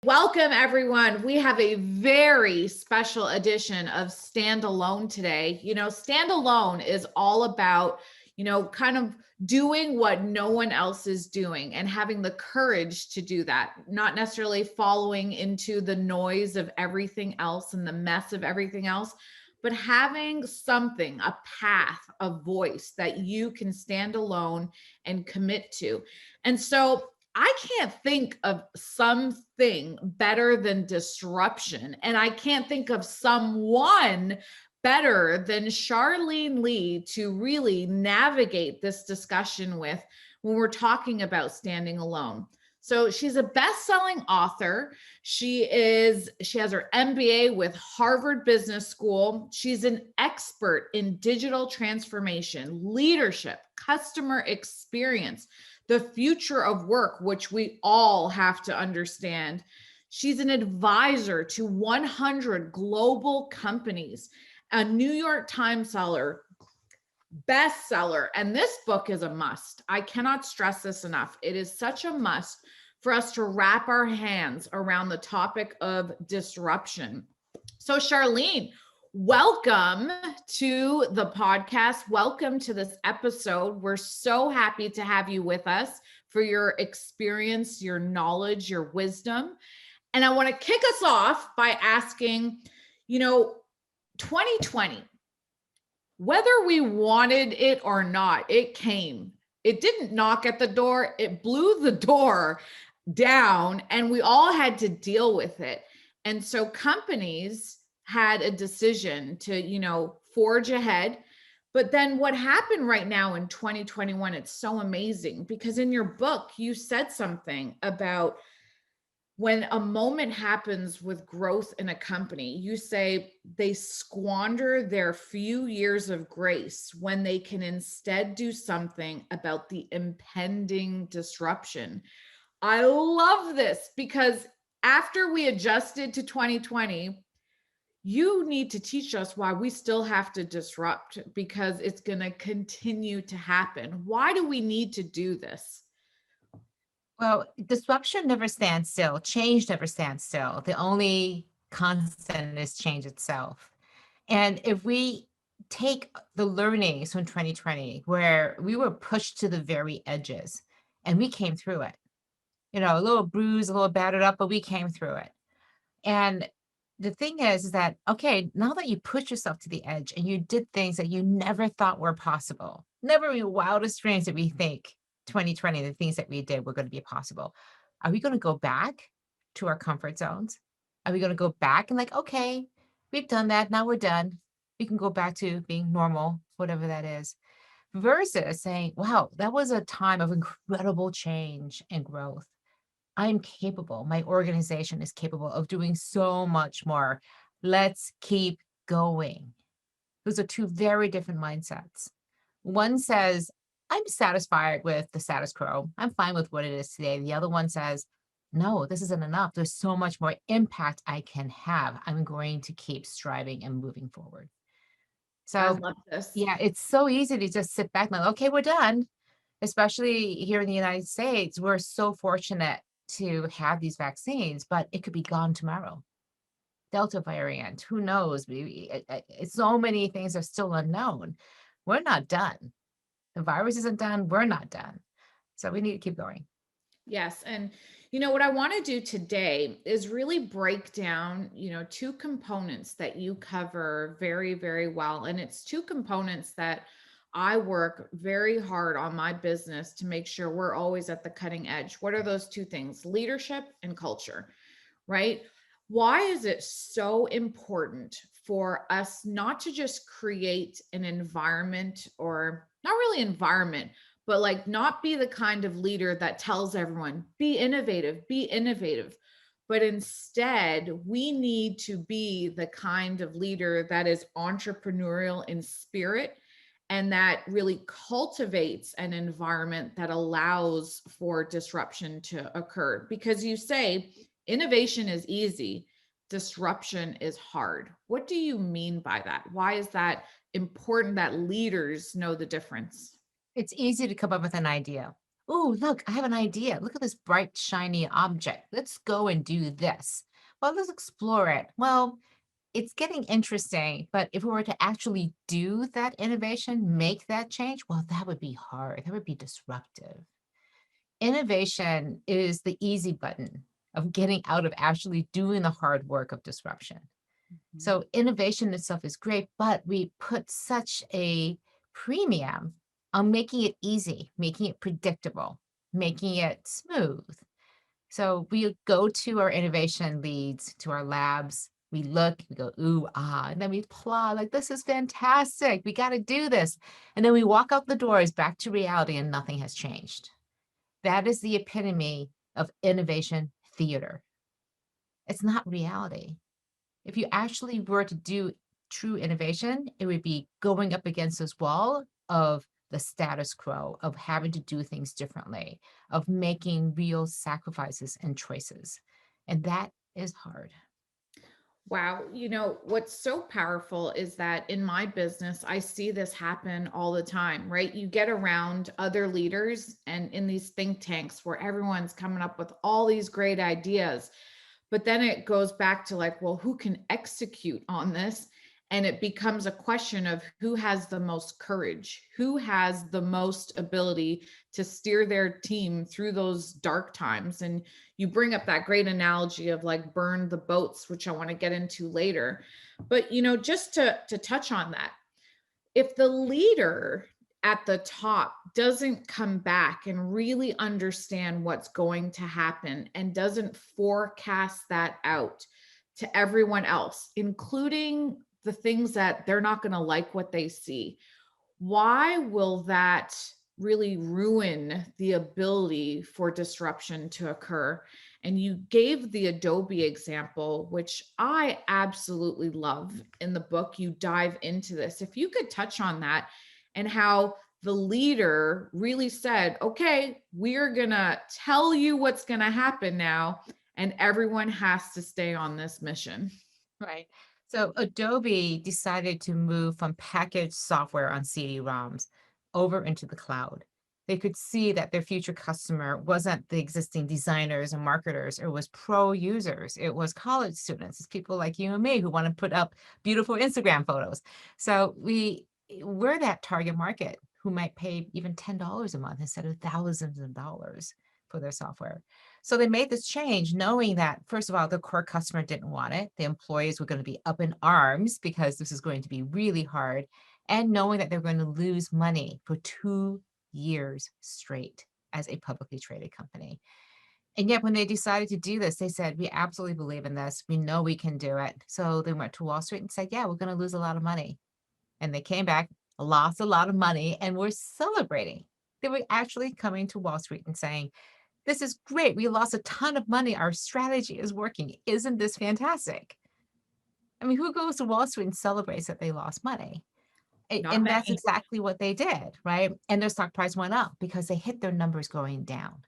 Welcome, everyone. We have a very special edition of Stand Alone today. Stand Alone is all about, kind of doing what no one else is doing and having the courage to do that, not necessarily following into the noise of everything else and the mess of everything else, but having something, a path, a voice that you can stand alone and commit to. And so I can't think of something better than disruption. And I can't think of someone better than Charlene Lee to really navigate this discussion with when we're talking about standing alone. So she's a best-selling author. She has her MBA with Harvard Business School. She's an expert in digital transformation, leadership, customer experience, the future of work, which we all have to understand. She's an advisor to 100 global companies, a New York Times bestseller, and this book is a must. I cannot stress this enough. It is such a must for us to wrap our hands around the topic of disruption. So Charlene, welcome to the podcast. Welcome to this episode. We're so happy to have you with us for your experience, your knowledge, your wisdom. And I want to kick us off by asking, 2020, whether we wanted it or not, it came. It didn't knock at the door, it blew the door down, and we all had to deal with it. And so companies had a decision to, forge ahead. But then what happened right now in 2021, it's so amazing because in your book, you said something about when a moment happens with growth in a company, you say they squander their few years of grace when they can instead do something about the impending disruption. I love this because after we adjusted to 2020, you need to teach us why we still have to disrupt because it's going to continue to happen. Why do we need to do this? Well, disruption never stands still. Change never stands still. The only constant is change itself. And if we take the learnings from 2020, where we were pushed to the very edges and we came through it, a little bruised, a little battered up, but we came through it. And the thing is that, okay, now that you push yourself to the edge and you did things that you never thought were possible, never in your wildest dreams did we think 2020, the things that we did were going to be possible. Are we going to go back to our comfort zones? Are we going to go back and okay, we've done that. Now we're done. We can go back to being normal, whatever that is, versus saying, wow, that was a time of incredible change and growth. I'm capable. My organization is capable of doing so much more. Let's keep going. Those are two very different mindsets. One says, I'm satisfied with the status quo. I'm fine with what it is today. The other one says, no, this isn't enough. There's so much more impact I can have. I'm going to keep striving and moving forward. I So, love this. yeah, it's so easy to just sit back and okay, we're done. Especially here in the United States, we're so fortunate to have these vaccines, but it could be gone tomorrow. Delta variant, who knows? So many things are still unknown. We're not done. The virus isn't done. We're not done. So we need to keep going. Yes. And what I want to do today is really break down, two components that you cover very, very well. And it's two components that I work very hard on my business to make sure we're always at the cutting edge. What are those two things? Leadership and culture, right? Why is it so important for us not to just create an environment, or not really environment, but not be the kind of leader that tells everyone, be innovative. But instead, we need to be the kind of leader that is entrepreneurial in spirit and that really cultivates an environment that allows for disruption to occur. Because you say innovation is easy, disruption is hard. What do you mean by that? Why is that important that leaders know the difference? It's easy to come up with an idea. "Oh, look, I have an idea. Look at this bright, shiny object. Let's go and do this. Well, let's explore it." Well, it's getting interesting, but if we were to actually do that innovation, make that change, well, that would be hard. That would be disruptive. Innovation is the easy button of getting out of actually doing the hard work of disruption. Mhm. So innovation itself is great, but we put such a premium on making it easy, making it predictable, making it smooth. So we go to our innovation leads, to our labs, we look, we go, ooh, ah, and then we applaud, like, this is fantastic. We got to do this. And then we walk out the doors back to reality and nothing has changed. That is the epitome of innovation theater. It's not reality. If you actually were to do true innovation, it would be going up against this wall of the status quo, of having to do things differently, of making real sacrifices and choices. And that is hard. Wow. What's so powerful is that in my business, I see this happen all the time, right? You get around other leaders and in these think tanks where everyone's coming up with all these great ideas. But then it goes back to like, well, who can execute on this? And it becomes a question of who has the most courage, who has the most ability to steer their team through those dark times. And you bring up that great analogy of like burn the boats, which I want to get into later. But just to touch on that, if the leader at the top doesn't come back and really understand what's going to happen and doesn't forecast that out to everyone else, including the things that they're not going to like what they see, why will that really ruin the ability for disruption to occur? And you gave the Adobe example, which I absolutely love. In the book, you dive into this. If you could touch on that and how the leader really said, okay, we're going to tell you what's going to happen now, and everyone has to stay on this mission. Right. So Adobe decided to move from packaged software on CD-ROMs over into the cloud. They could see that their future customer wasn't the existing designers and marketers. It was pro users. It was college students. It's people like you and me who want to put up beautiful Instagram photos. So we're that target market who might pay even $10 a month instead of thousands of dollars for their software. So they made this change knowing that, first of all, the core customer didn't want it. The employees were going to be up in arms because this is going to be really hard, and knowing that they're going to lose money for 2 years straight as a publicly traded company. And yet, when they decided to do this, they said, we absolutely believe in this. We know we can do it. So they went to Wall Street and said, yeah, we're going to lose a lot of money. And they came back, lost a lot of money, and were celebrating. They were actually coming to Wall Street and saying, this is great. We lost a ton of money. Our strategy is working. Isn't this fantastic? I mean, who goes to Wall Street and celebrates that they lost money? Not And that's many. exactly what they did, right? And their stock price went up because they hit their numbers going down.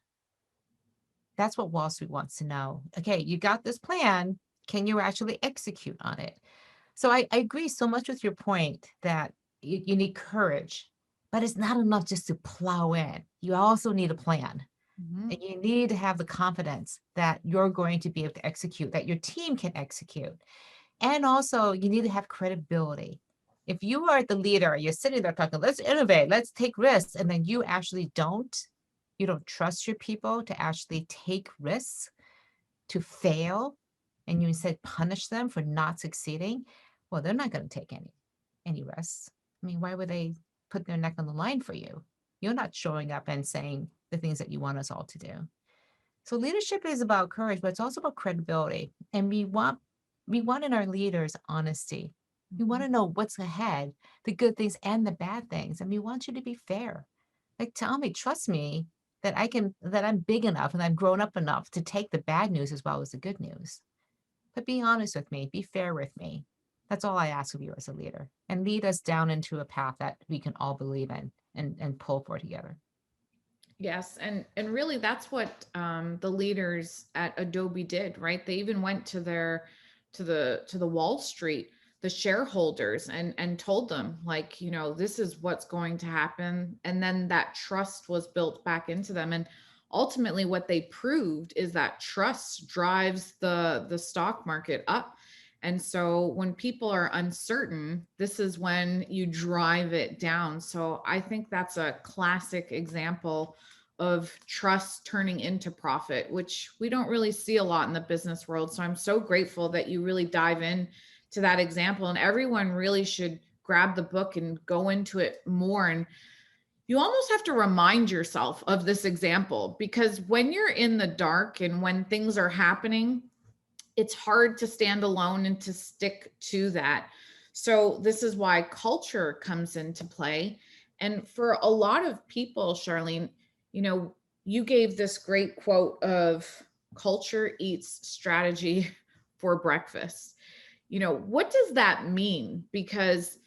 That's what Wall Street wants to know. Okay, you got this plan. Can you actually execute on it? So I agree so much with your point that you need courage, but it's not enough just to plow in. You also need a plan. Mhm. And you need to have the confidence that you're going to be able to execute, that your team can execute. And also, you need to have credibility. If you are the leader, you're sitting there talking, let's innovate, let's take risks, and then you don't trust your people to actually take risks, to fail, and you instead punish them for not succeeding, well, they're not going to take any risks. I mean, why would they put their neck on the line for you? You're not showing up and saying the things that you want us all to do. So leadership is about courage, but it's also about credibility. And we want in our leaders honesty. We want Mhm. to know what's ahead, the good things and the bad things. And we want you to be fair. Like, tell me, trust me that I'm big enough and I've grown up enough to take the bad news as well as the good news. But be honest with me, be fair with me. That's all I ask of you as a leader. And lead us down into a path that we can all believe in and pull for together. Yes, and really that's what the leaders at Adobe did, right? They even went to the Wall Street. the shareholders and told them, like, this is what's going to happen. And then that trust was built back into them. And ultimately what they proved is that trust drives the stock market up. And so when people are uncertain, this is when you drive it down. So I think that's a classic example of trust turning into profit, which we don't really see a lot in the business world. So I'm so grateful that you really dive in to that example, and everyone really should grab the book and go into it more. And you almost have to remind yourself of this example, because when you're in the dark and when things are happening, it's hard to stand alone and to stick to that. So this is why culture comes into play. And for a lot of people, Charlene, you gave this great quote of culture eats strategy for breakfast. What does that mean? Because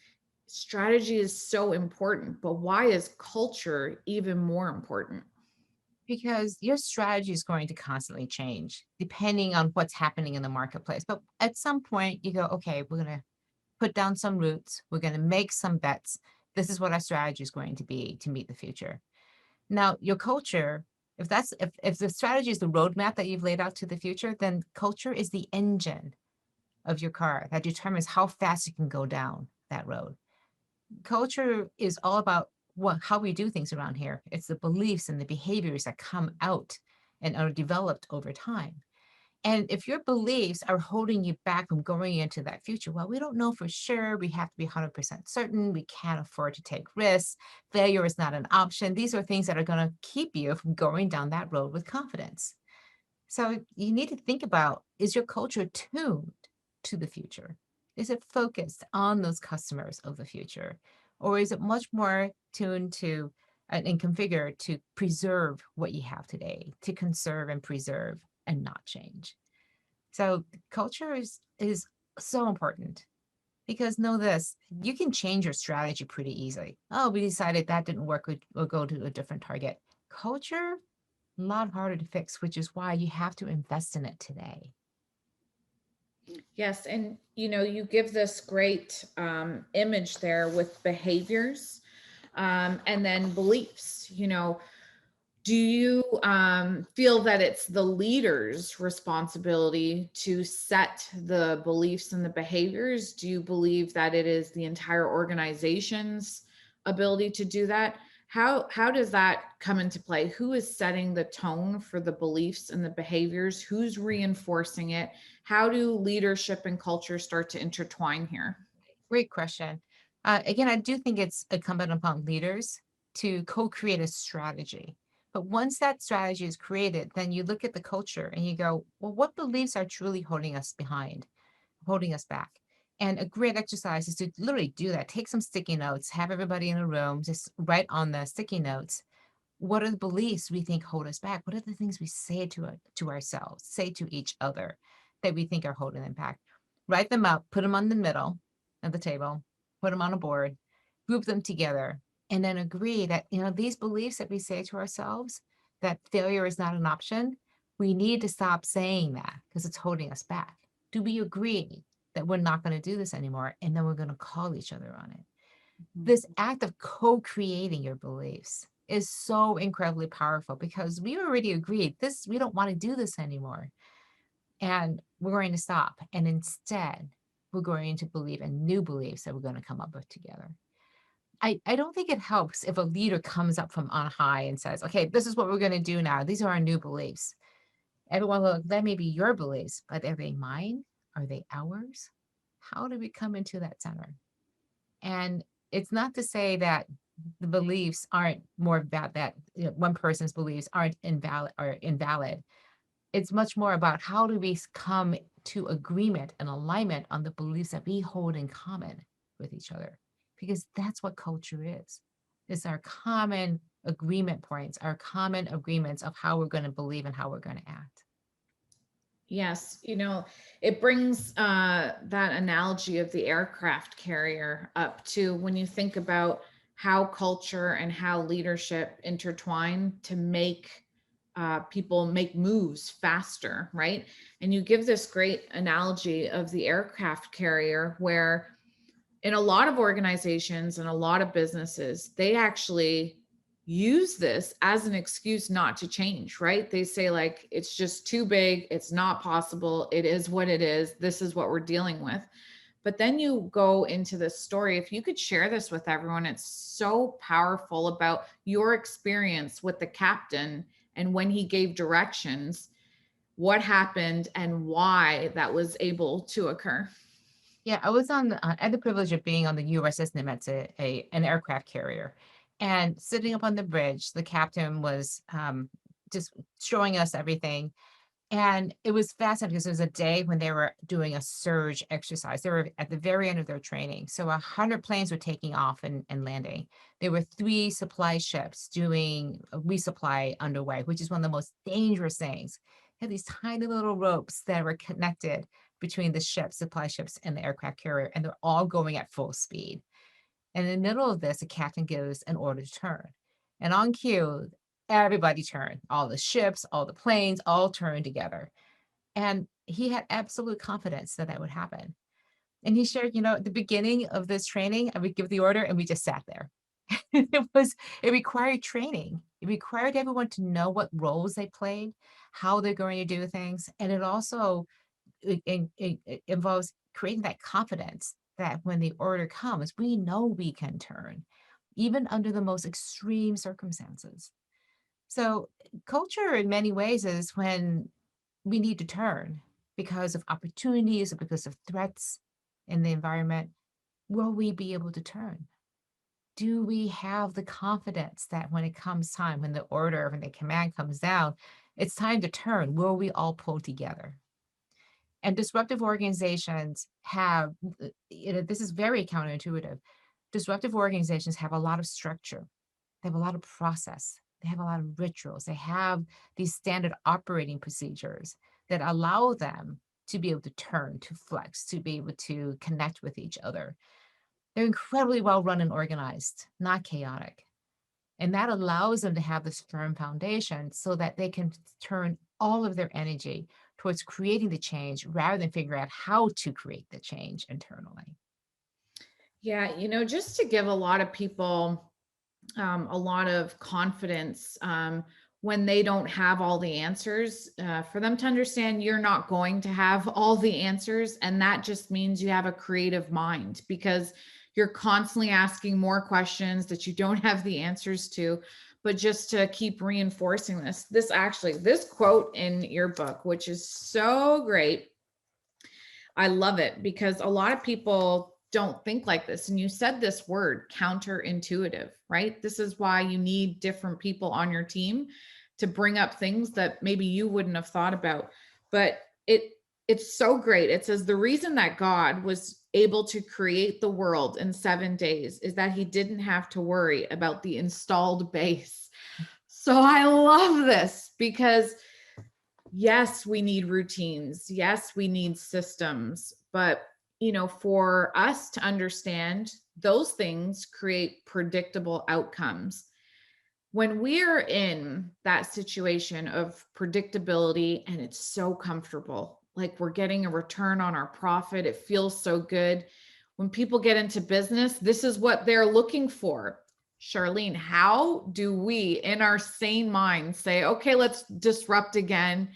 strategy is so important, but why is culture even more important? Because your strategy is going to constantly change depending on what's happening in the marketplace. But at some point you go, okay, we're going to put down some roots. We're going to make some bets. This is what our strategy is going to be to meet the future. Now, your culture, if the strategy is the roadmap that you've laid out to the future, then culture is the engine of your car that determines how fast you can go down that road. Culture is all about how we do things around here. It's the beliefs and the behaviors that come out and are developed over time. And if your beliefs are holding you back from going into that future, well, we don't know for sure. We have to be 100% certain. We can't afford to take risks. Failure is not an option. These are things that are going to keep you from going down that road with confidence. So you need to think about, is your culture tuned to the future? Is it focused on those customers of the future? Or is it much more tuned to and configured to preserve what you have today, to conserve and preserve and not change? So culture is so important, because know this, you can change your strategy pretty easily. Oh, we decided that didn't work, we'll go to a different target. Culture, a lot harder to fix, which is why you have to invest in it today. Yes, and you give this great image there with behaviors, and then beliefs. Do you feel that it's the leader's responsibility to set the beliefs and the behaviors? Do you believe that it is the entire organization's ability to do that? How does that come into play? Who is setting the tone for the beliefs and the behaviors? Who's reinforcing it? How do leadership and culture start to intertwine here? Great question. Again, I do think it's incumbent upon leaders to co-create a strategy. But once that strategy is created, then you look at the culture and you go, well, what beliefs are truly holding us behind, holding us back? And a great exercise is to literally do that. Take some sticky notes, have everybody in a room, just write on the sticky notes, what are the beliefs we think hold us back? What are the things we say to ourselves, say to each other that we think are holding them back? Write them up, put them on the middle of the table, put them on a board, group them together, and then agree that, these beliefs that we say to ourselves, that failure is not an option, we need to stop saying that because it's holding us back. Do we agree that we're not going to do this anymore? And then we're going to call each other on it. This act of co-creating your beliefs is so incredibly powerful, because we already agreed we don't want to do this anymore. And we're going to stop. And instead, we're going to believe in new beliefs that we're going to come up with together. I don't think it helps if a leader comes up from on high and says, okay, this is what we're going to do now. These are our new beliefs. Everyone will, that may be your beliefs, but are they mine? Are they ours? How do we come into that center? And it's not to say that the beliefs aren't more about that, one person's beliefs aren't invalid. It's much more about how do we come to agreement and alignment on the beliefs that we hold in common with each other, because that's what culture is. It's our common agreement points, our common agreements of how we're going to believe and how we're going to act. Yes, it brings that analogy of the aircraft carrier up to when you think about how culture and how leadership intertwine to make people make moves faster, right? And you give this great analogy of the aircraft carrier, where in a lot of organizations and a lot of businesses, they actually use this as an excuse not to change, right? They say, like, it's just too big, it's not possible, it is what it is, this is what we're dealing with. But then you go into this story. If you could share this with everyone, it's so powerful about your experience with the captain and when he gave directions, what happened and why that was able to occur. Yeah, I was I had the privilege of being on the USS Nimitz, an aircraft carrier, and sitting up on the bridge, the captain was just showing us everything. And it was fascinating because it was a day when they were doing a surge exercise. They were at the very end of their training. So 100 planes were taking off and landing. There were 3 supply ships doing a resupply underway, which is one of the most dangerous things. They had these tiny little ropes that were connected between the ships, supply ships, and the aircraft carrier, and they're all going at full speed. And in the middle of this, the captain gives an order to turn. And on cue, everybody turned. All the ships, all the planes, all turned together. And he had absolute confidence that that would happen. And he shared, at the beginning of this training, I would give the order and we just sat there. It required training. It required everyone to know what roles they played, how they're going to do things. And it also it involves creating that confidence that when the order comes, we know we can turn, even under the most extreme circumstances. So, culture in many ways is when we need to turn because of opportunities or because of threats in the environment. Will we be able to turn? Do we have the confidence that when it comes time, when the order, when the command comes down, it's time to turn? Will we all pull together? And disruptive organizations have, this is very counterintuitive. Disruptive organizations have a lot of structure, they have a lot of process, they have a lot of rituals, they have these standard operating procedures that allow them to be able to turn, to flex, to be able to connect with each other. They're incredibly well run and organized, not chaotic. And that allows them to have this firm foundation so that they can turn all of their energy towards creating the change rather than figure out how to create the change internally. Yeah, just to give a lot of people a lot of confidence when they don't have all the answers, for them to understand you're not going to have all the answers. And that just means you have a creative mind, because you're constantly asking more questions that you don't have the answers to. But just to keep reinforcing this quote in your book, which is so great. I love it because a lot of people don't think like this. And you said this word, counterintuitive, right? This is why you need different people on your team to bring up things that maybe you wouldn't have thought about. But it's so great. It says the reason that God was able to create the world in 7 days is that he didn't have to worry about the installed base. So I love this because yes, we need routines. Yes, we need systems. But, for us to understand, those things create predictable outcomes. When we're in that situation of predictability and it's so comfortable, like we're getting a return on our profit, it feels so good. When people get into business, this is what they're looking for. Charlene, how do we, in our sane mind, say, okay, let's disrupt again?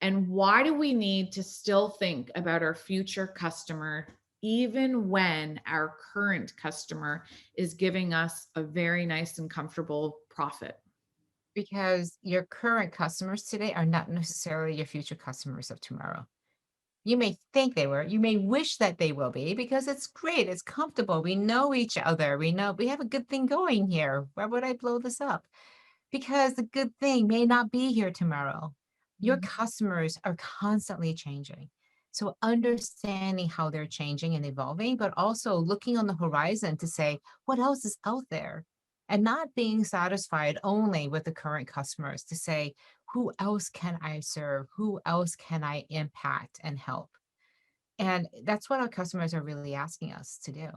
And why do we need to still think about our future customer, even when our current customer is giving us a very nice and comfortable profit? Because your current customers today are not necessarily your future customers of tomorrow. You may think they were, you may wish that they will be because it's great, it's comfortable. We know each other, we know we have a good thing going here. Why would I blow this up? Because the good thing may not be here tomorrow. Your Mhm. customers are constantly changing. So understanding how they're changing and evolving, but also looking on the horizon to say, what else is out there? And not being satisfied only with the current customers to say, who else can I serve? Who else can I impact and help? And that's what our customers are really asking us to do.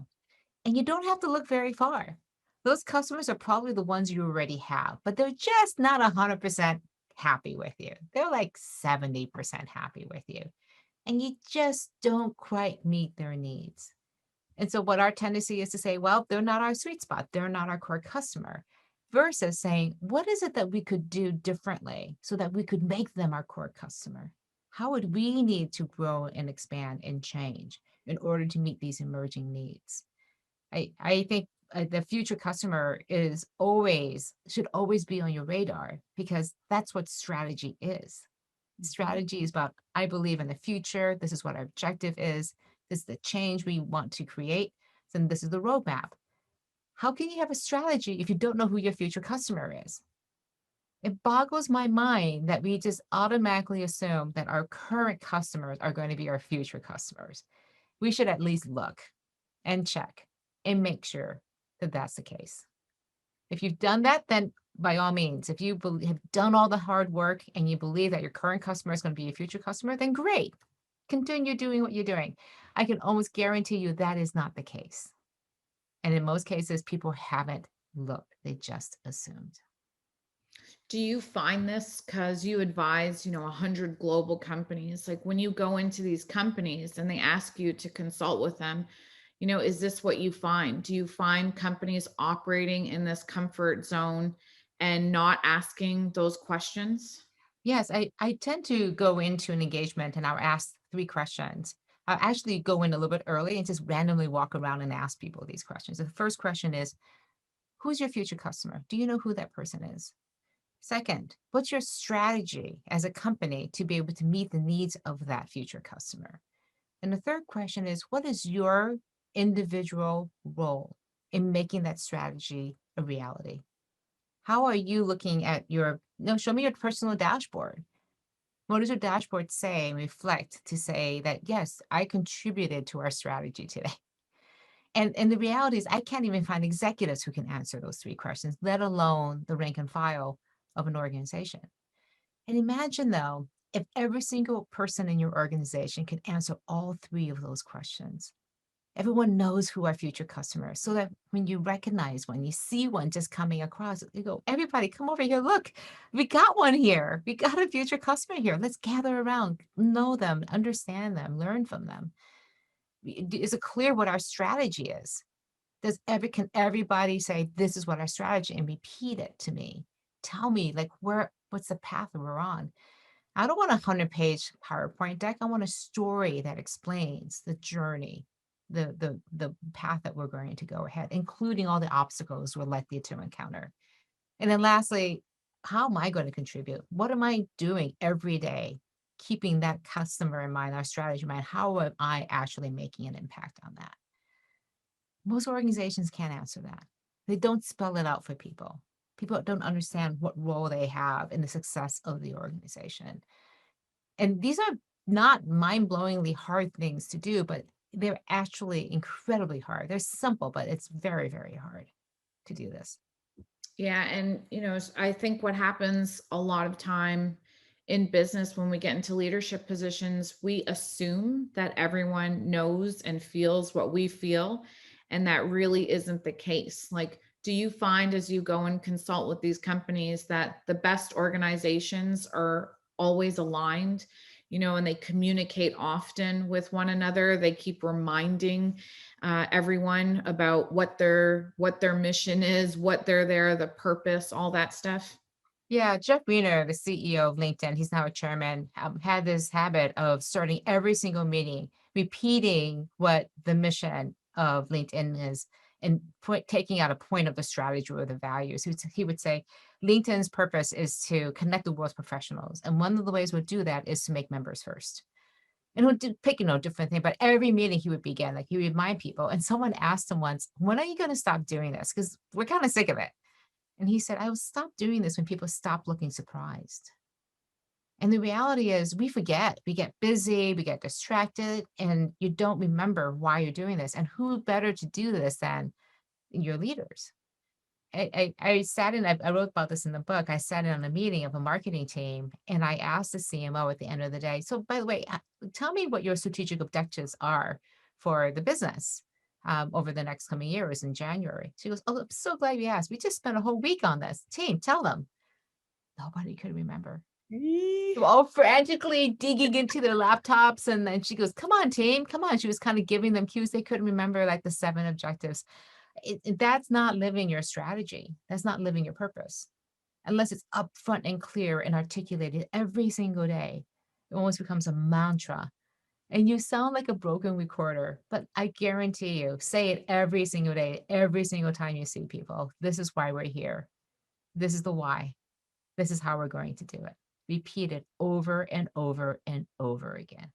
And you don't have to look very far. Those customers are probably the ones you already have, but they're just not 100% happy with you. They're like 70% happy with you. And you just don't quite meet their needs. And so what our tendency is to say, well, they're not our sweet spot. They're not our core customer versus saying, what is it that we could do differently so that we could make them our core customer? How would we need to grow and expand and change in order to meet these emerging needs? I think the future customer should always be on your radar because that's what strategy is. Strategy is about, I believe in the future. This is what our objective is. This is the change we want to create. Then this is the roadmap. How can you have a strategy if you don't know who your future customer is? It boggles my mind that we just automatically assume that our current customers are going to be our future customers. We should at least look and check and make sure that that's the case. If you've done that, then by all means, if you have done all the hard work and you believe that your current customer is going to be your future customer, then great. Continue doing what you're doing. I can almost guarantee you that is not the case. And in most cases, people haven't looked, they just assumed. Do you find this because you advise, 100 global companies? Like when you go into these companies and they ask you to consult with them, is this what you find? Do you find companies operating in this comfort zone and not asking those questions? Yes, I tend to go into an engagement and I'll ask 3 questions. I'll actually go in a little bit early and just randomly walk around and ask people these questions. The first question is, who's your future customer? Do you know who that person is? Second, what's your strategy as a company to be able to meet the needs of that future customer? And the third question is, what is your individual role in making that strategy a reality? How are you looking at show me your personal dashboard. What does your dashboard say and reflect to say that, yes, I contributed to our strategy today? And the reality is I can't even find executives who can answer those 3 questions, let alone the rank and file of an organization. And imagine though, if every single person in your organization can answer all 3 of those questions. Everyone knows who our future customer is, so that when you recognize one, you see one just coming across, you go, everybody come over here, look, we got one here. We got a future customer here. Let's gather around, know them, understand them, learn from them. Is it clear what our strategy is? Can everybody say, this is what our strategy, and repeat it to me? Tell me, like, what's the path that we're on? I don't want a 100-page PowerPoint deck. I want a story that explains the journey, the path that we're going to go ahead, including all the obstacles we're likely to encounter. And then lastly, how am I going to contribute? What am I doing every day, keeping that customer in mind, our strategy in mind? How am I actually making an impact on that? Most organizations can't answer that. They don't spell it out for people. People don't understand what role they have in the success of the organization. And these are not mind-blowingly hard things to do, but they're actually incredibly hard. They're simple, but it's very, very hard to do this. Yeah. And, I think what happens a lot of time in business when we get into leadership positions, we assume that everyone knows and feels what we feel. And that really isn't the case. Like, do you find as you go and consult with these companies that the best organizations are always aligned, and they communicate often with one another? They keep reminding everyone about what their mission is, what they're there, the purpose, all that stuff. Yeah, Jeff Weiner, the CEO of LinkedIn, he's now a chairman, had this habit of starting every single meeting, repeating what the mission of LinkedIn is and taking out a point of the strategy or the values. He would say, LinkedIn's purpose is to connect the world's professionals. And one of the ways we'll do that is to make members first. And he'll pick, different thing, but every meeting he would begin, like he would remind people. And someone asked him once, when are you going to stop doing this? Because we're kind of sick of it. And he said, I will stop doing this when people stop looking surprised. And the reality is we forget, we get busy, we get distracted, and you don't remember why you're doing this. And who better to do this than your leaders? I wrote about this in the book. I sat in on a meeting of a marketing team and I asked the CMO at the end of the day, so by the way, tell me what your strategic objectives are for the business over the next coming years in January. She goes, oh, I'm so glad you asked. We just spent a whole week on this. Team, tell them. Nobody could remember. Eee. They were all frantically digging into their laptops. And then she goes, come on, team, come on. She was kind of giving them cues. They couldn't remember like the 7 objectives. That's not living your strategy. That's not living your purpose. Unless it's upfront and clear and articulated every single day. It almost becomes a mantra. And you sound like a broken recorder, but I guarantee you, say it every single day, every single time you see people. This is why we're here. This is the why. This is how we're going to do it. Repeat it over and over and over again.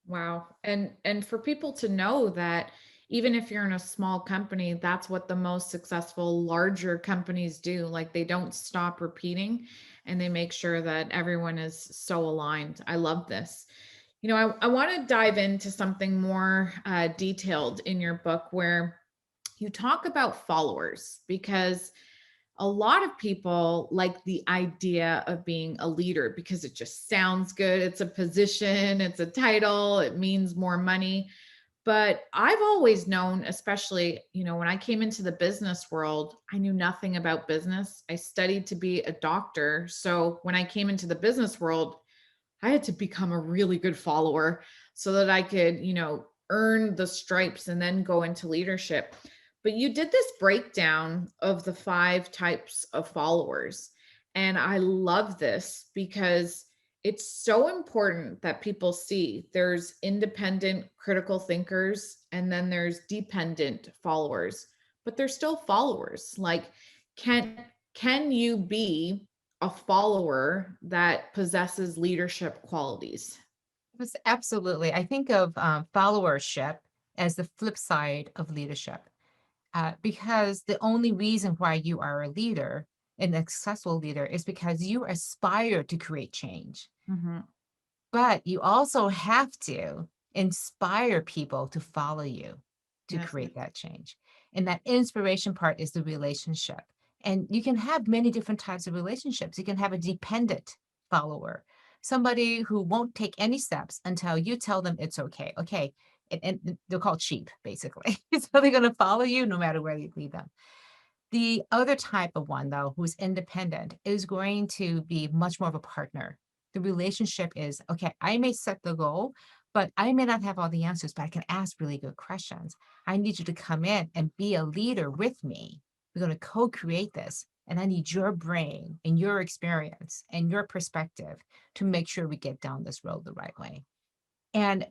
Wow. And for people to know that even if you're in a small company, that's what the most successful larger companies do. Like they don't stop repeating and they make sure that everyone is so aligned. I love this. I want to dive into something more detailed in your book where you talk about followers because a lot of people like the idea of being a leader because it just sounds good. It's a position, it's a title, it means more money. But I've always known, especially, when I came into the business world, I knew nothing about business. I studied to be a doctor. So when I came into the business world, I had to become a really good follower so that I could, earn the stripes and then go into leadership. But you did this breakdown of the 5 types of followers. And I love this because it's so important that people see there's independent critical thinkers and then there's dependent followers, but they're still followers. Like, can you be a follower that possesses leadership qualities? Absolutely. I think of followership as the flip side of leadership. Because the only reason why you are a leader, an successful leader, is because you aspire to create change. Mhm. But you also have to inspire people to follow you to Yes. create that change. And that inspiration part is the relationship. And you can have many different types of relationships. You can have a dependent follower, somebody who won't take any steps until you tell them it's okay. Okay. And they're called sheep, basically. So they're going to follow you no matter where you lead them. The other type of one, though, who's independent is going to be much more of a partner. The relationship is okay, I may set the goal, but I may not have all the answers, but I can ask really good questions. I need you to come in and be a leader with me. We're going to co create this. And I need your brain and your experience and your perspective to make sure we get down this road the right way. And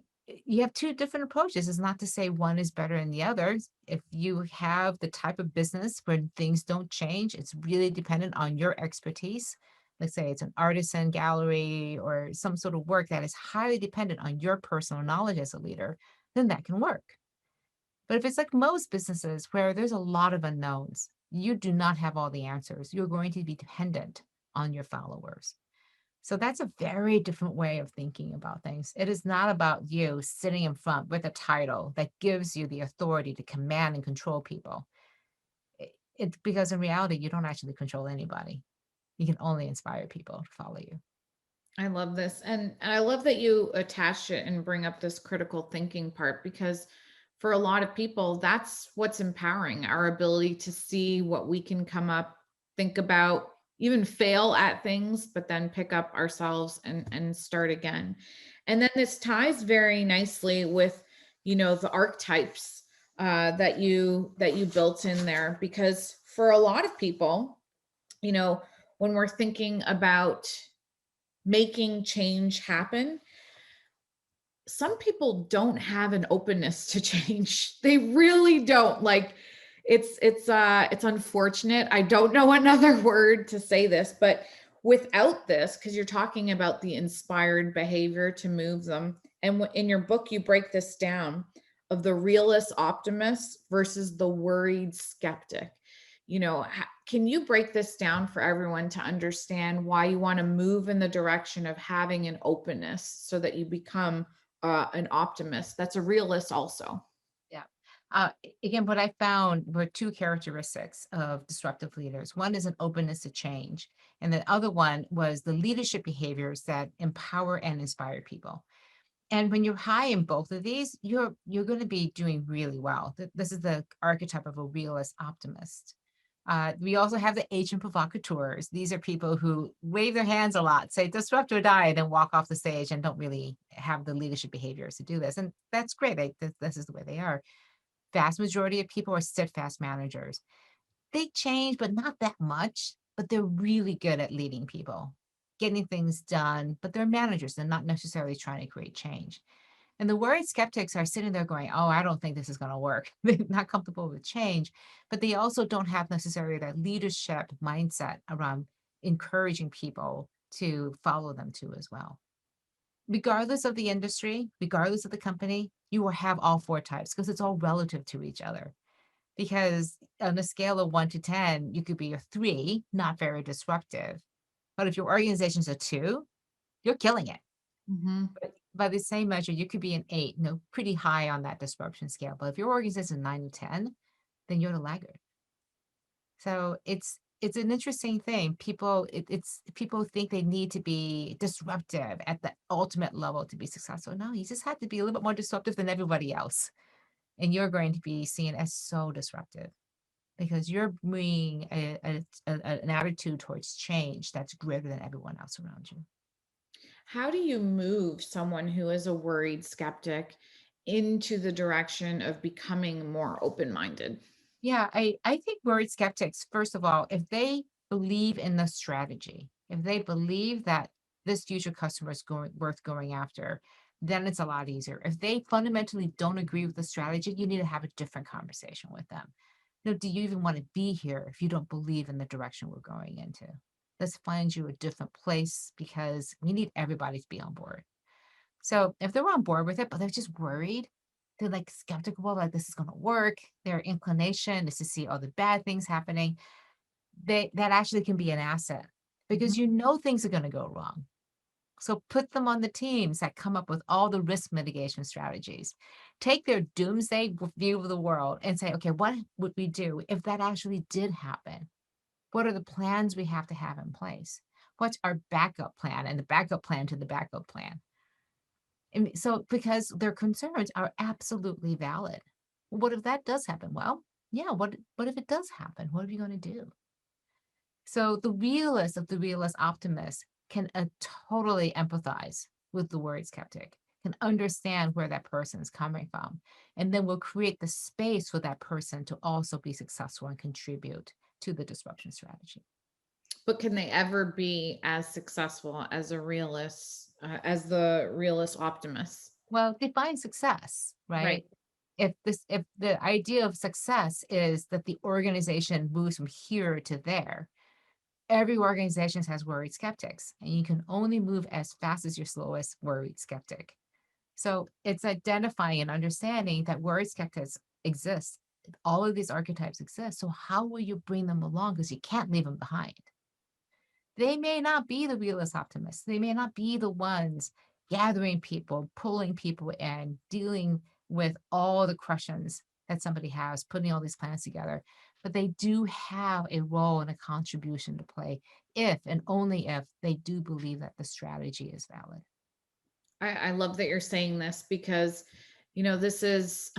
you have 2 different approaches. It's not to say one is better than the other. If you have the type of business where things don't change, it's really dependent on your expertise. Let's say it's an artisan gallery or some sort of work that is highly dependent on your personal knowledge as a leader, then that can work. But if it's like most businesses where there's a lot of unknowns, you do not have all the answers. You're going to be dependent on your followers. So that's a very different way of thinking about things. It is not about you sitting in front with a title that gives you the authority to command and control people. It's because in reality, you don't actually control anybody. You can only inspire people to follow you. I love this. And I love that you attach it and bring up this critical thinking part because for a lot of people, that's what's empowering our ability to see what we can come up, think about, even fail at things, but then pick up ourselves and start again. And then this ties very nicely with, the archetypes that you built in there because for a lot of people, you know, when we're thinking about making change happen, some people don't have an openness to change. They really don't. Like it's unfortunate. I don't know another word to say this, but without this, because you're talking about the inspired behavior to move them. And in your book, you break this down of the realist optimist versus the worried skeptic. Can you break this down for everyone to understand why you want to move in the direction of having an openness so that you become an optimist that's a realist also? Yeah. Again, what I found were 2 characteristics of disruptive leaders. One is an openness to change, and the other one was the leadership behaviors that empower and inspire people. And when you're high in both of these, you're going to be doing really well. This is the archetype of a realist optimist. We also have the agent provocateurs. These are people who wave their hands a lot, say disrupt or die, then walk off the stage and don't really have the leadership behaviors to do this. And that's great. This is the way they are. Vast majority of people are steadfast managers. They change, but not that much, but they're really good at leading people, getting things done, but they're managers. They're not necessarily trying to create change. And the worried skeptics are sitting there going, oh, I don't think this is going to work. They're not comfortable with change, but they also don't have necessarily that leadership mindset around encouraging people to follow them too as well. Regardless of the industry, regardless of the company, you will have all four types because it's all relative to each other. Because on a scale of 1 to 10, you could be a 3, not very disruptive. But if your organization's a 2, you're killing it. Mhm. But by the same measure, you could be an 8, pretty high on that disruption scale. But if your organization is 9 or 10, then you're the laggard. So it's an interesting thing. It's people think they need to be disruptive at the ultimate level to be successful. No, you just have to be a little bit more disruptive than everybody else, and you're going to be seen as so disruptive because you're bringing an attitude towards change that's greater than everyone else around you. How do you move someone who is a worried skeptic into the direction of becoming more open-minded? Yeah, I think worried skeptics, first of all, if they believe in the strategy, if they believe that this future customer is worth going after, then it's a lot easier. If they fundamentally don't agree with the strategy, you need to have a different conversation with them. Do you even want to be here if you don't believe in the direction we're going into? Let's find you a different place because we need everybody to be on board. So if they're on board with it, but they're just worried, they're like skeptical, like this is going to work. Their inclination is to see all the bad things happening. That actually can be an asset because Mhm. you know things are going to go wrong. So put them on the teams that come up with all the risk mitigation strategies. Take their doomsday view of the world and say, okay, what would we do if that actually did happen? What are the plans we have to have in place? What's our backup plan and the backup plan to the backup plan? And so because their concerns are absolutely valid. What if that does happen? Well, yeah, what if it does happen? What are you going to do? So the realist of the realist optimist can totally empathize with the worried skeptic, can understand where that person is coming from, and then will create the space for that person to also be successful and contribute to the disruption strategy. But can they ever be as successful as the realist optimist? Well, define success, Right. right? If the idea of success is that the organization moves from here to there, every organization has worried skeptics, and you can only move as fast as your slowest worried skeptic. So it's identifying and understanding that worried skeptics exist. All of these archetypes exist. So how will you bring them along? Because you can't leave them behind. They may not be the realist optimists. They may not be the ones gathering people, pulling people in, dealing with all the questions that somebody has, putting all these plans together. But they do have a role and a contribution to play if and only if they do believe that the strategy is valid. I love that you're saying this because, this is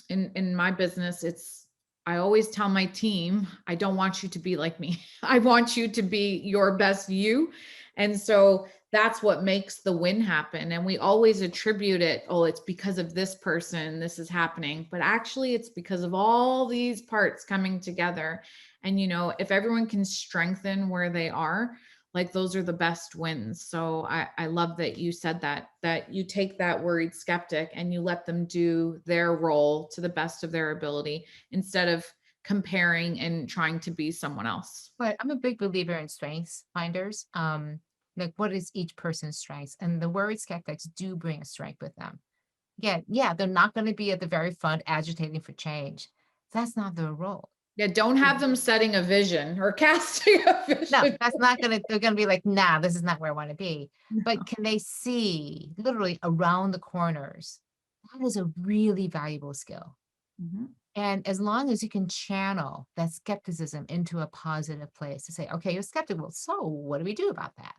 in my business. I always tell my team, I don't want you to be like me. I want you to be your best you. And so that's what makes the win happen. And we always attribute it, oh, it's because of this person, this is happening. But actually, it's because of all these parts coming together. And, if everyone can strengthen where they are, like those are the best wins. So I love that you said that you take that worried skeptic and you let them do their role to the best of their ability instead of comparing and trying to be someone else. But I'm a big believer in strengths finders. Like what is each person's strengths? And the worried skeptics do bring a strength with them. Yeah, they're not going to be at the very front agitating for change. That's not their role. Yeah, don't have them setting a vision or casting a No, vision. that's not gonna, they're gonna be like, nah, this is not where I want to be. But No. can they see literally around the corners? That is a really valuable skill. Mhm. And as long as you can channel that skepticism into a positive place to say, okay, you're skeptical. So what do we do about that?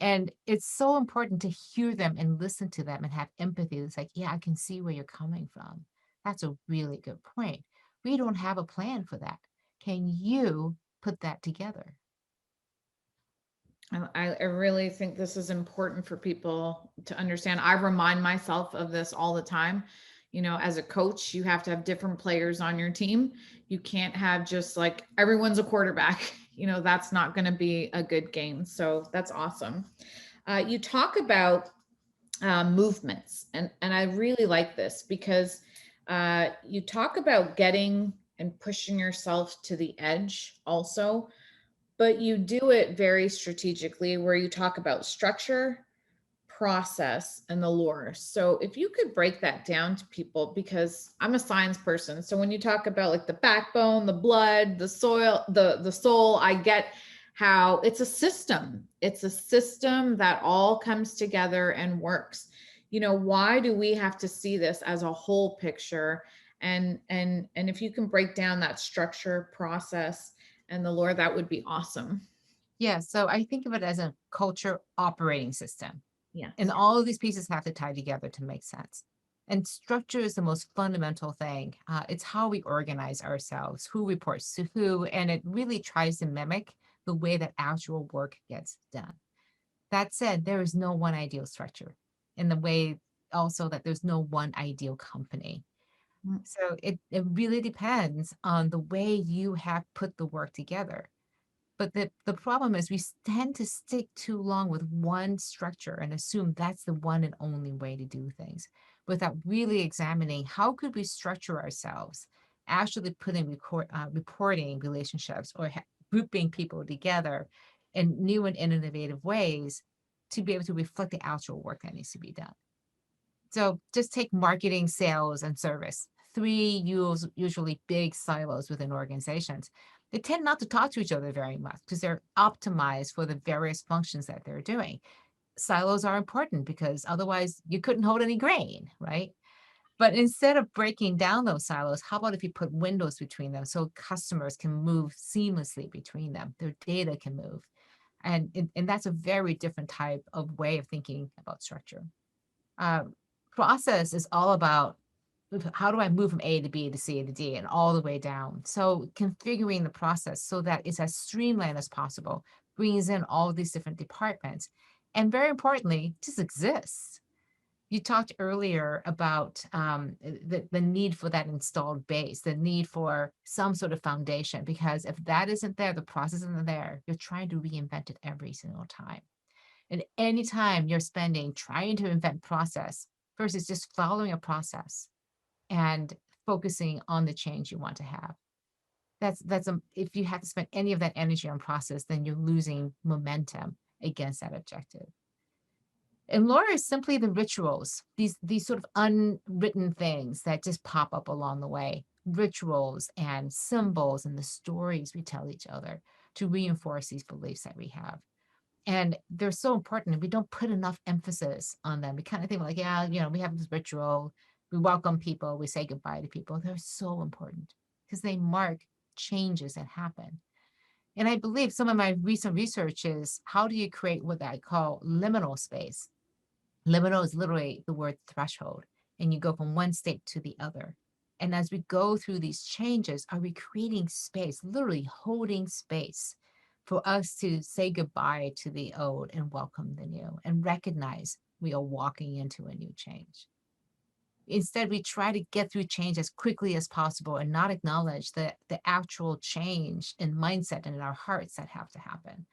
And it's so important to hear them and listen to them and have empathy. It's like, yeah, I can see where you're coming from. That's a really good point. We don't have a plan for that. Can you put that together? I really think this is important for people to understand. I remind myself of this all the time. As a coach, you have to have different players on your team. You can't have just like everyone's a quarterback. That's not going to be a good game. So that's awesome. You talk about movements, and I really like this because you talk about getting and pushing yourself to the edge also, but you do it very strategically where you talk about structure, process, and the lore. So if you could break that down to people, because I'm a science person. So when you talk about like the backbone, the blood, the soil, the soul, I get how it's a system. It's a system that all comes together and works. Why do we have to see this as a whole picture? And if you can break down that structure, process, and the lore, that would be awesome. Yeah, so I think of it as a culture operating system. And Yes. all of these pieces have to tie together to make sense. And structure is the most fundamental thing. It's how we organize ourselves, who reports to who, and it really tries to mimic the way that actual work gets done. That said, there is no one ideal structure in the way also that there's no one ideal company. Mm. So it really depends on the way you have put the work together. But the problem is tend to stick too long with one structure and assume that's the one and only way to do things without really examining how could we structure ourselves, actually putting reporting relationships or grouping people together in new and innovative ways to be able to reflect the actual work that needs to be done. So just take marketing, sales, and service, three usually big silos within organizations. They tend not to talk to each other very much because they're optimized for the various functions that they're doing. Silos are important because otherwise you couldn't hold any grain, right? But instead of breaking down those silos, how about if you put windows between them so customers can move seamlessly between them, their data can move. And that's a very different type of way of thinking about structure. uh, Process is all about how do I move from A to B to C to D and all the way down. So configuring the process so that it's as streamlined as possible, brings in all these different departments, and very importantly, just exists. You talked earlier about the need for that installed base, the need for some sort of foundation, because if that isn't there, the process isn't there, you're trying to reinvent it every single time. And anytime you're spending trying to invent process versus just following a process and focusing on the change you want to have. If you have to spend any of that energy on process, then you're losing momentum against that objective. And lore is simply the rituals, these sort of unwritten things that just pop up along the way, rituals and symbols and the stories we tell each other to reinforce these beliefs that we have. And they're so important, and we don't put enough emphasis on them. We kind of think like, yeah, we have this ritual, we welcome people, we say goodbye to people. They're so important because they mark changes that happen. And I believe some of my recent research is how do you create what I call liminal space? Liminal is literally the word threshold, and you go from one state to the other. And as we go through these changes, are we creating space, literally holding space for us to say goodbye to the old and welcome the new and recognize we are walking into a new change? Instead, we try to get through change as quickly as possible and not acknowledge the actual change in mindset and in our hearts that have to happen.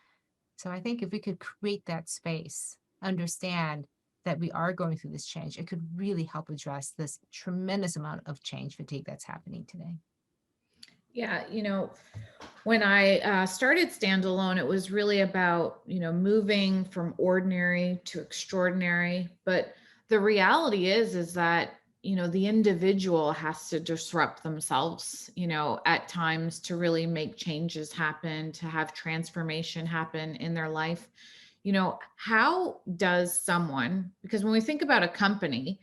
So I think if we could create that space, understand that we are going through this change, it could really help address this tremendous amount of change fatigue that's happening today. Yeah, when I started standalone, it was really about, moving from ordinary to extraordinary. But the reality is that, the individual has to disrupt themselves, at times to really make changes happen, to have transformation happen in their life. How does someone, because when we think about a company,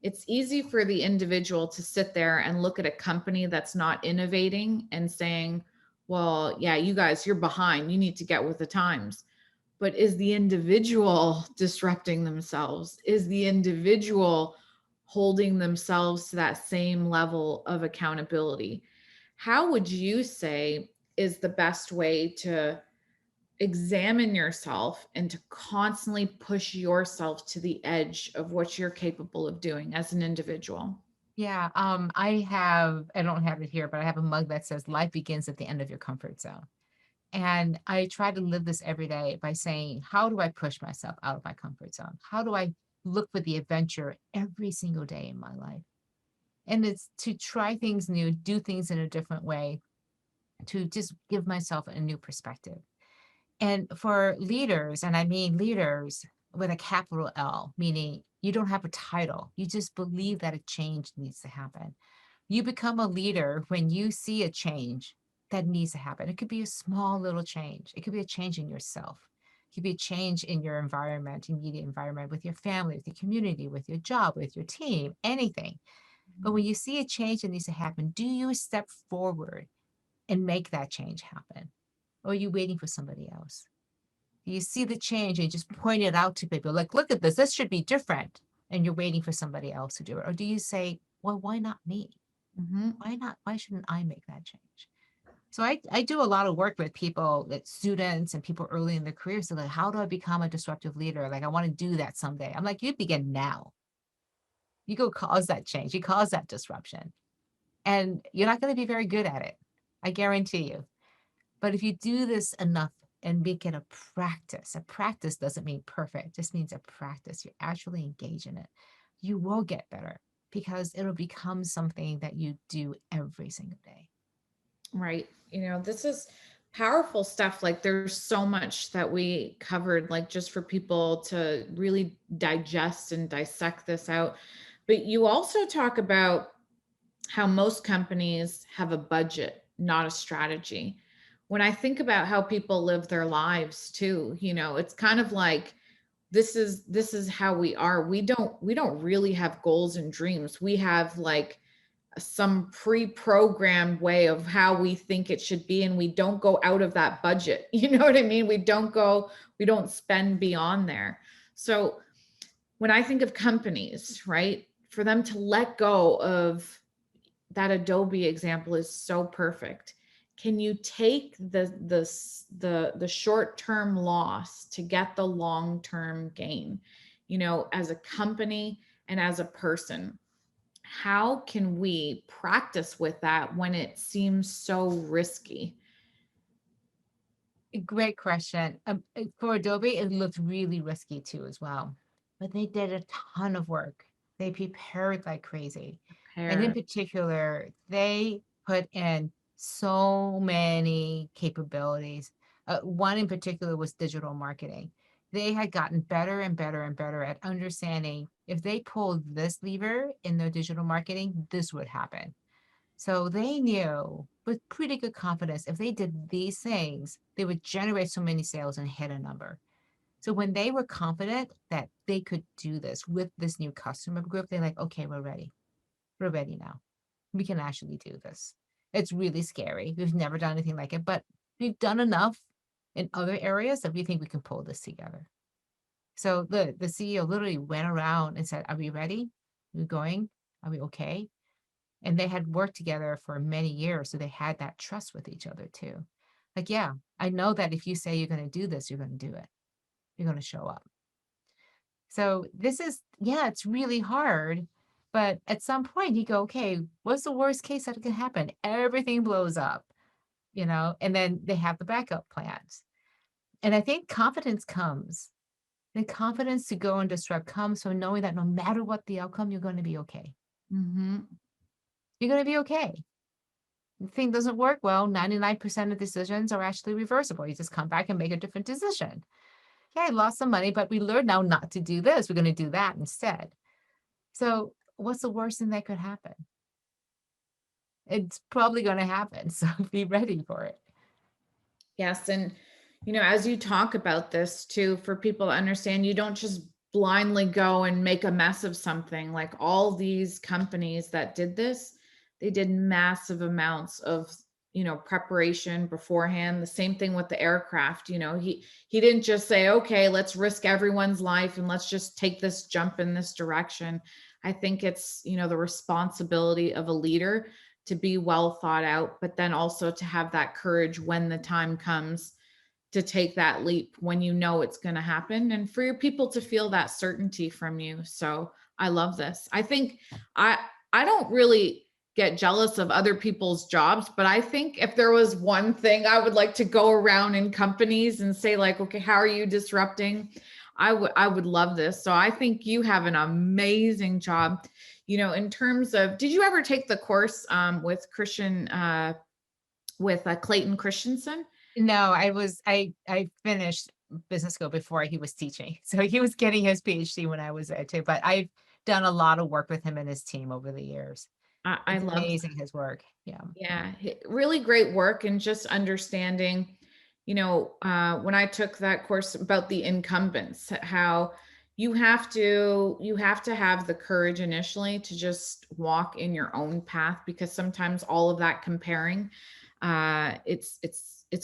it's easy for the individual to sit there and look at a company that's not innovating and saying, well, yeah, you guys, you're behind. You need to get with the times. But is the individual disrupting themselves? Is the individual holding themselves to that same level of accountability? How would you say is the best way to examine yourself and to constantly push yourself to the edge of what you're capable of doing as an individual? Yeah, I don't have it here, but I have a mug that says life begins at the end of your comfort zone. And I try to live this every day by saying, how do I push myself out of my comfort zone? How do I look for the adventure every single day in my life? And it's to try things new, do things in a different way, to just give myself a new perspective. And for leaders, and I mean leaders with a capital L, meaning you don't have a title, you just believe that a change needs to happen. You become a leader when you see a change that needs to happen. It could be a small little change. It could be a change in yourself. It could be a change in your environment, immediate environment, with your family, with your community, with your job, with your team, anything. But when you see a change that needs to happen, do you step forward and make that change happen? Or are you waiting for somebody else? Do you see the change and you just point it out to people like, look at this, this should be different. And you're waiting for somebody else to do it. Or do you say, well, why not me? Mm-hmm. Why not? Why shouldn't I make that change? So I do a lot of work with people, like students and people early in their career. So like, how do I become a disruptive leader? Like, I want to do that someday. I'm like, you begin now. You go cause that change. You cause that disruption. And you're not going to be very good at it. I guarantee you. But if you do this enough and make it a practice doesn't mean perfect, it just means a practice. You actually engage in it. You will get better because it'll become something that you do every single day. Right. This is powerful stuff. Like, there's so much that we covered, like, just for people to really digest and dissect this out. But you also talk about how most companies have a budget, not a strategy. When I think about how people live their lives too, it's kind of like this is how we are. We don't really have goals and dreams. We have like some pre-programmed way of how we think it should be, and we don't go out of that budget. You know what I mean? We don't spend beyond there. So when I think of companies, right, for them to let go of that Adobe example is so perfect. Can you take the short-term loss to get the long-term gain? As a company and as a person, how can we practice with that when it seems so risky? Great question. For Adobe, it looked really risky too, as well. But they did a ton of work. They prepared like crazy. And in Pair. particular, they put in so many capabilities. One in particular was digital marketing. They had gotten better and better and better at understanding if they pulled this lever in their digital marketing, this would happen. So they knew with pretty good confidence if they did these things, they would generate so many sales and hit a number. So when they were confident that they could do this with this new customer group, they're like, okay, we're ready. We're ready now. We can actually do this. It's really scary. We've never done anything like it, but we've done enough in other areas that we think we can pull this together. So the CEO literally went around and said, are we ready? Are we going? Are we okay? And they had worked together for many years, so they had that trust with each other too. Like, yeah, I know that if you say you're going to do this, you're going to do it. You're going to show up. So this is, yeah, it's really hard. But at some point you go, okay, what's the worst case that can happen? Everything blows up, and then they have the backup plans. And I think confidence comes. The confidence to go and disrupt comes from knowing that no matter what the outcome, you're going to be okay. Mm-hmm. You're going to be okay. The thing doesn't work well, 99% of decisions are actually reversible. You just come back and make a different decision. Yeah, I lost some money, but we learned now not to do this. We're going to do that instead. So what's the worst thing that could happen? It's probably going to happen. So be ready for it. Yes. And, as you talk about this too, for people to understand, you don't just blindly go and make a mess of something. Like, all these companies that did this, they did massive amounts of, preparation beforehand. The same thing with the aircraft. He didn't just say, okay, let's risk everyone's life and let's just take this jump in this direction. I think it's, the responsibility of a leader to be well thought out, but then also to have that courage when the time comes to take that leap when you know it's going to happen, and for your people to feel that certainty from you. So I love this. I think I I don't really get jealous of other people's jobs, but I think if there was one thing I would like to go around in companies and say like, okay, how are you disrupting? I would love this. So I think you have an amazing job. In terms of, did you ever take the course with Christian with Clayton Christensen? No, I finished business school before he was teaching. So he was getting his PhD when I was there too, but I've done a lot of work with him and his team over the years. I It's love, amazing his work. Yeah. yeah, really great work, and just understanding, when I took that course about the incumbents, how you have to have the courage initially to just walk in your own path, because sometimes all of that comparing, it's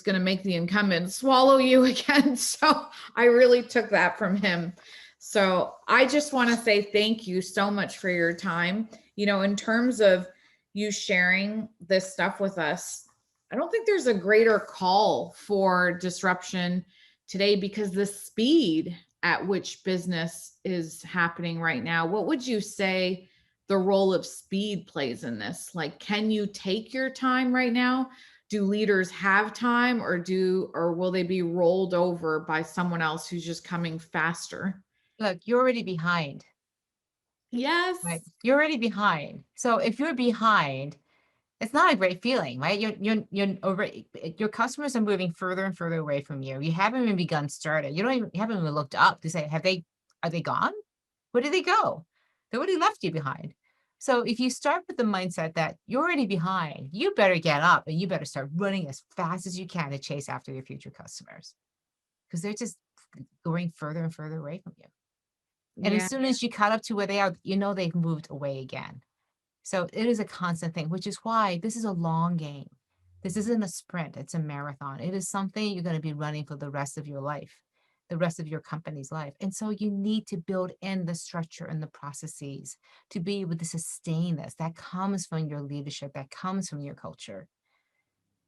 going to make the incumbent swallow you again. So I really took that from him. So I just want to say thank you so much for your time. In terms of you sharing this stuff with us, I don't think there's a greater call for disruption today, because the speed at which business is happening right now. What would you say the role of speed plays in this? Like, can you take your time right now? Do leaders have time, or will they be rolled over by someone else who's just coming faster? Look, you're already behind, right? Yes. You're already behind. So if you're behind, it's not a great feeling, right? You're already, your customers are moving further and further away from you. You haven't even begun started. You haven't even looked up to say, are they gone? Where did they go? They already left you behind. So if you start with the mindset that you're already behind, you better get up and you better start running as fast as you can to chase after your future customers, because they're just going further and further away from you. And as Yeah. soon as you caught up to where they are, they've moved away again. So it is a constant thing, which is why this is a long game. This isn't a sprint, it's a marathon. It is something you're going to be running for the rest of your life, the rest of your company's life. And so you need to build in the structure and the processes to be able to sustain this. That comes from your leadership, that comes from your culture.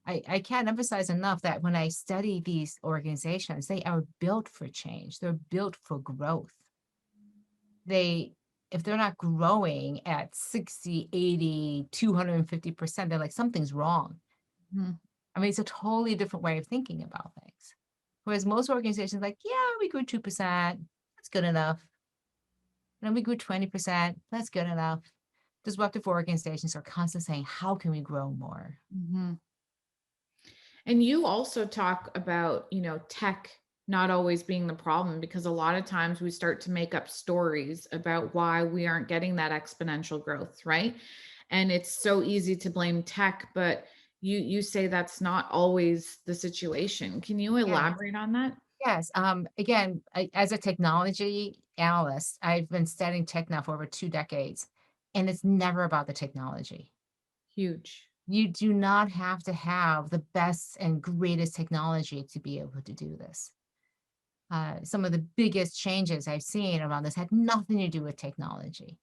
I can't emphasize enough that when I study these organizations, they are built for change, they're built for growth. They, if they're not growing at 60, 80, 250%, they're like, something's wrong. Mhm. I mean, it's a totally different way of thinking about things. Whereas most organizations like, yeah, we grew 2%, that's good enough. And then we grew 20%, that's good enough. Disruptive organizations are constantly saying, how can we grow more? Mhm. And you also talk about, tech not always being the problem, because a lot of times we start to make up stories about why we aren't getting that exponential growth, right? And it's so easy to blame tech, but you say that's not always the situation. Can you Yeah. elaborate on that? Yes. Again, as a technology analyst, I've been studying tech now for over 2 decades, and it's never about the technology. Huge. You do not have to have the best and greatest technology to be able to do this. Some of the biggest changes I've seen around this had nothing to do with technology,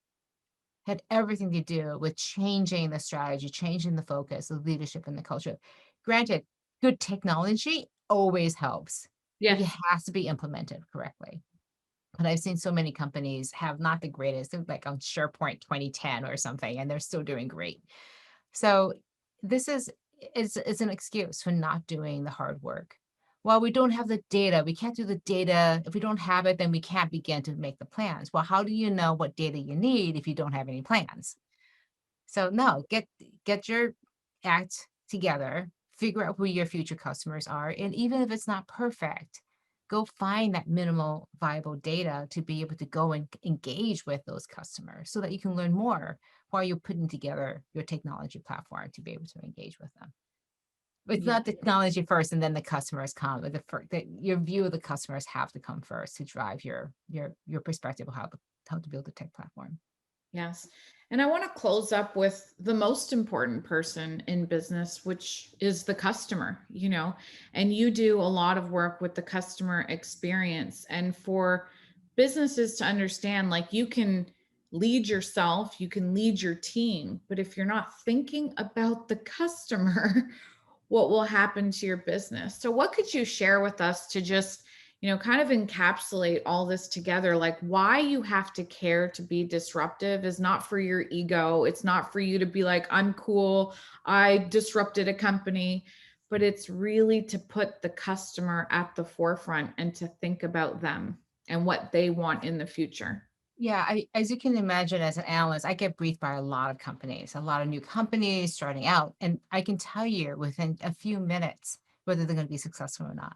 had everything to do with changing the strategy, changing the focus, the leadership, and the culture. Granted, good technology always helps, but it Yes. has to be implemented correctly. But I've seen so many companies have not the greatest, they're like on SharePoint 2010 or something, and they're still doing great. So this is an excuse for not doing the hard work. Well, we don't have the data. We can't do the data. If we don't have it, then we can't begin to make the plans. Well, how do you know what data you need if you don't have any plans? So no, get your act together, figure out who your future customers are, and even if it's not perfect, go find that minimal viable data to be able to go and engage with those customers so that you can learn more while you're putting together your technology platform to be able to engage with them. It's Yeah. not technology first and then the customers come, but your view of the customers have to come first to drive your perspective of how to build a tech platform. Yes. And I want to close up with the most important person in business, which is the customer, and you do a lot of work with the customer experience. And for businesses to understand, like, you can lead yourself, you can lead your team, but if you're not thinking about the customer, what will happen to your business? So what could you share with us to just, kind of encapsulate all this together? Like why you have to care to be disruptive is not for your ego. It's not for you to be like, I'm cool, I disrupted a company, but it's really to put the customer at the forefront and to think about them and what they want in the future. Yeah, as you can imagine, as an analyst, I get briefed by a lot of companies, a lot of new companies starting out, and I can tell you within a few minutes whether they're going to be successful or not.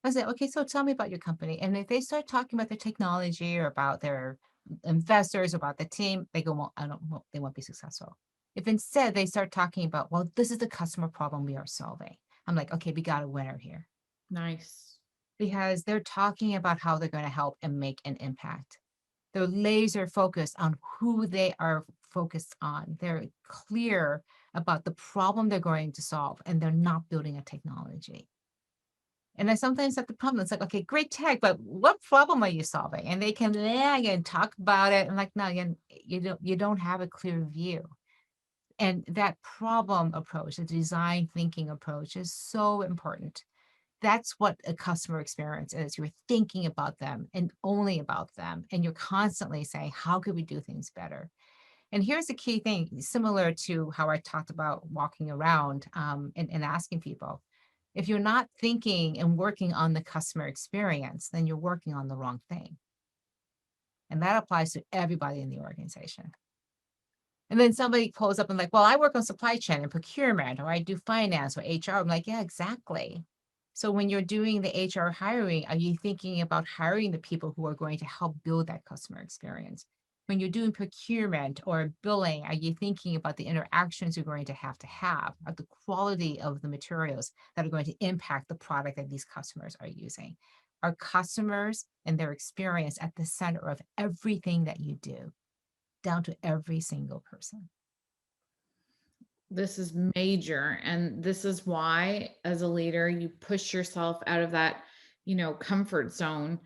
I say, okay, so tell me about your company. And if they start talking about their technology or about their investors, about the team, they go, well, they won't be successful. If instead they start talking about, well, this is the customer problem we are solving, I'm like, okay, we got a winner here, Nice. because they're talking about how they're going to help and make an impact. They're laser focused on who they are focused on. They're clear about the problem they're going to solve, and they're not building a technology. And I sometimes have the problem. It's like, okay, great tech, but what problem are you solving? And they can lag and talk about it. I'm like, no, you don't have a clear view. And that problem approach, the design thinking approach, is so important. That's what a customer experience is. You're thinking about them and only about them. And you're constantly saying, how could we do things better? And here's the key thing, similar to how I talked about walking around and asking people. If you're not thinking and working on the customer experience, then you're working on the wrong thing. And that applies to everybody in the organization. And then somebody pulls up and like, well, I work on supply chain and procurement, or I do finance or HR. I'm like, yeah, exactly. So when you're doing the HR hiring, are you thinking about hiring the people who are going to help build that customer experience? When you're doing procurement or billing, are you thinking about the interactions you're going to have, or the quality of the materials that are going to impact the product that these customers are using? Are customers and their experience at the center of everything that you do, down to every single person? This is major. And this is why, as a leader, you push yourself out of that, comfort zone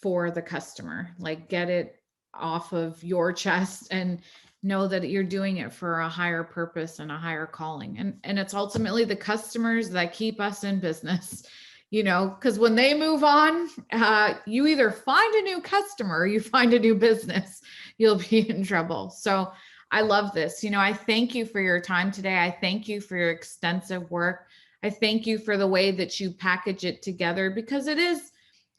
for the customer. Like, get it off of your chest and know that you're doing it for a higher purpose and a higher calling. And it's ultimately the customers that keep us in business, because when they move on, you either find a new customer or you find a new business, you'll be in trouble. So, I love this. I thank you for your time today. I thank you for your extensive work. I thank you for the way that you package it together, because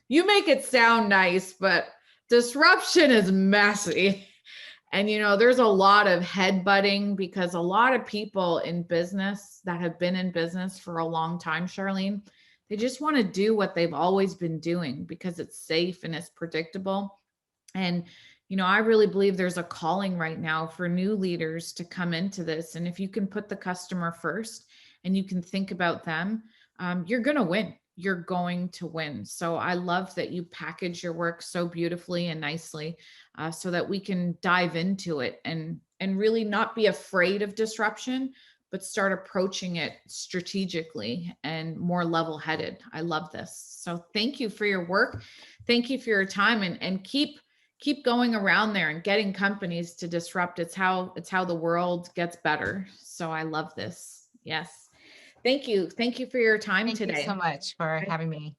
you make it sound nice, but disruption is messy. And, there's a lot of headbutting, because a lot of people in business that have been in business for a long time, Charlene, they just want to do what they've always been doing because it's safe and it's predictable. And, I really believe there's a calling right now for new leaders to come into this. And if you can put the customer first and you can think about them, you're going to win. You're going to win. So I love that you package your work so beautifully and nicely, so that we can dive into it and really not be afraid of disruption, but start approaching it strategically and more level-headed. I love this. So thank you for your work. Thank you for your time, and keep going around there and getting companies to disrupt. It's how the world gets better. So I love this. Yes. Thank you. Thank you for your time Thank you so today. much for having me.